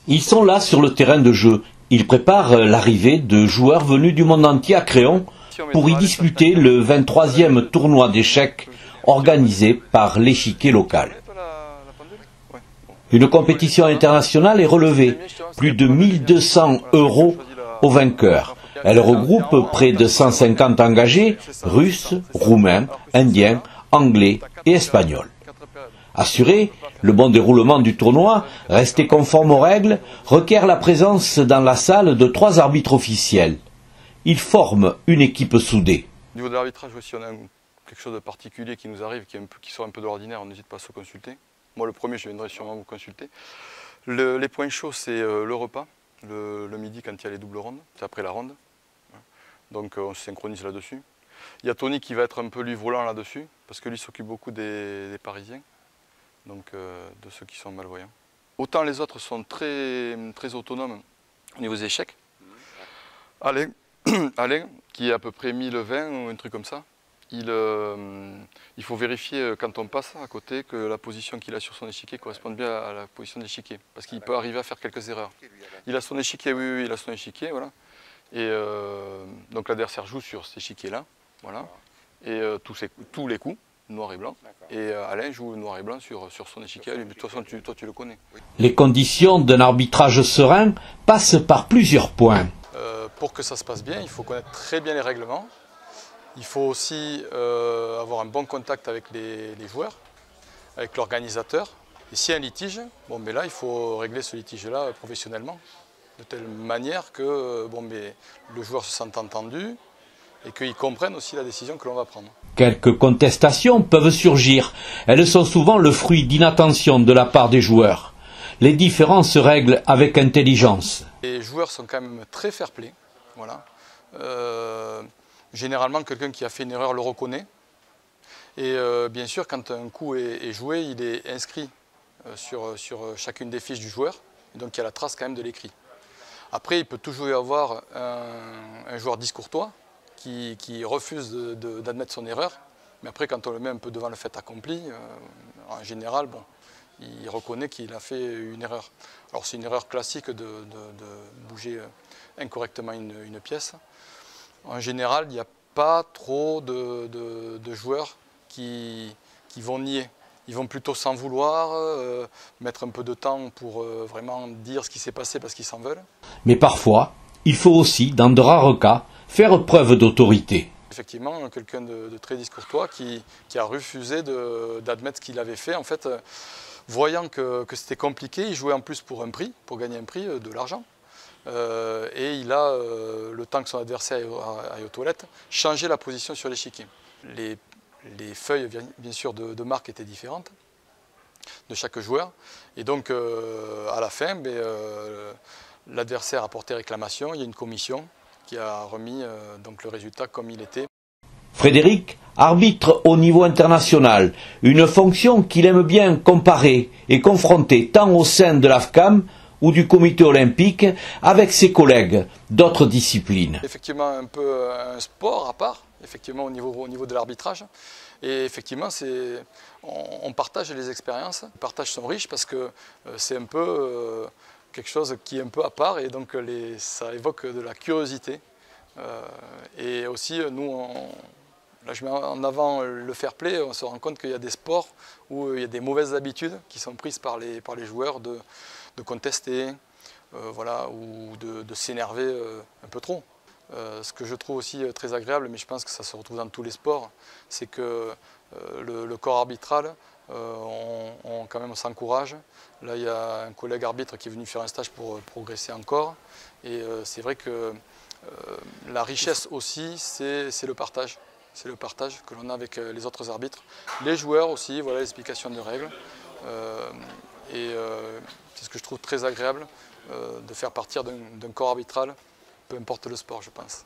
Ils sont là sur le terrain de jeu. Ils préparent l'arrivée de joueurs venus du monde entier à Créon pour y disputer le 23e tournoi d'échecs organisé par l'échiquier local. Une compétition internationale est relevée, plus de 1200 € aux vainqueurs. Elle regroupe près de 150 engagés, russes, roumains, indiens, anglais et espagnols. Assurer le bon déroulement du tournoi, rester conforme aux règles, requiert la présence dans la salle de 3 arbitres officiels. Ils forment une équipe soudée. Au niveau de l'arbitrage, si on a quelque chose de particulier qui nous arrive, qui sort un peu de l'ordinaire, on n'hésite pas à se consulter. Moi, le premier, je viendrai sûrement vous consulter. Les points chauds, c'est le repas, le midi quand il y a les doubles rondes, c'est après la ronde. Donc on se synchronise là-dessus. Il y a Tony qui va être un peu lui volant là-dessus, parce que lui s'occupe beaucoup des Parisiens, donc de ceux qui sont malvoyants. Autant les autres sont très, très autonomes au niveau des échecs. Alain, qui est à peu près 1020 ou un truc comme ça, il faut vérifier quand on passe à côté que la position qu'il a sur son échiquier corresponde bien à la position de l'échiquier. Parce qu'il peut arriver à faire quelques erreurs. Il a son échiquier, oui, il a son échiquier, voilà. Et donc l'adversaire joue sur cet échiquier-là, voilà. Et tous les coups, noir et blanc. Et Alain joue noir et blanc sur son échiquier. De toute façon, toi tu le connais. Les conditions d'un arbitrage serein passent par plusieurs points. Pour que ça se passe bien, il faut connaître très bien les règlements. Il faut aussi avoir un bon contact avec les joueurs, avec l'organisateur. Et s'il y a un litige, bon, mais là, il faut régler ce litige-là professionnellement, de telle manière que le joueur se sente entendu et qu'il comprenne aussi la décision que l'on va prendre. Quelques contestations peuvent surgir. Elles sont souvent le fruit d'inattention de la part des joueurs. Les différends se règlent avec intelligence. Les joueurs sont quand même très fair-play. Voilà. Généralement, quelqu'un qui a fait une erreur le reconnaît. Et bien sûr, quand un coup est joué, il est inscrit sur chacune des fiches du joueur. Et donc, il y a la trace quand même de l'écrit. Après, il peut toujours y avoir un joueur discourtois qui refuse d'admettre son erreur. Mais après, quand on le met un peu devant le fait accompli, en général, bon, il reconnaît qu'il a fait une erreur. Alors, c'est une erreur classique de bouger incorrectement une pièce. En général, il n'y a pas trop de joueurs qui vont nier. Ils vont plutôt s'en vouloir, mettre un peu de temps pour vraiment dire ce qui s'est passé parce qu'ils s'en veulent. Mais parfois, il faut aussi, dans de rares cas, faire preuve d'autorité. Effectivement, quelqu'un de très discourtois qui a refusé d'admettre ce qu'il avait fait. En fait, voyant que c'était compliqué, il jouait en plus pour un prix, pour gagner un prix, de l'argent. Et il a, le temps que son adversaire aille aux toilettes, changé la position sur l'échiquier. Les feuilles, bien sûr, de marque étaient différentes de chaque joueur. Et donc, à la fin, l'adversaire a porté réclamation. Il y a une commission qui a remis donc le résultat comme il était. Frédéric, arbitre au niveau international, une fonction qu'il aime bien comparer et confronter tant au sein de l'AFCAM ou du comité olympique avec ses collègues d'autres disciplines. Effectivement, un peu un sport à part, effectivement au niveau de l'arbitrage. Et effectivement, on partage les expériences. Les partages sont riches parce que c'est un peu quelque chose qui est un peu à part et donc ça évoque de la curiosité. Et aussi, nous, là je mets en avant le fair play, on se rend compte qu'il y a des sports où il y a des mauvaises habitudes qui sont prises par les joueurs de contester, voilà, ou de s'énerver un peu trop. Ce que je trouve aussi très agréable, mais je pense que ça se retrouve dans tous les sports, c'est que le corps arbitral, quand même on s'encourage. Là il y a un collègue arbitre qui est venu faire un stage pour progresser encore. Et c'est vrai que la richesse aussi, c'est le partage. C'est le partage que l'on a avec les autres arbitres. Les joueurs aussi, voilà l'explication de règles. C'est ce que je trouve très agréable, de faire partir d'un corps arbitral, peu importe le sport, je pense.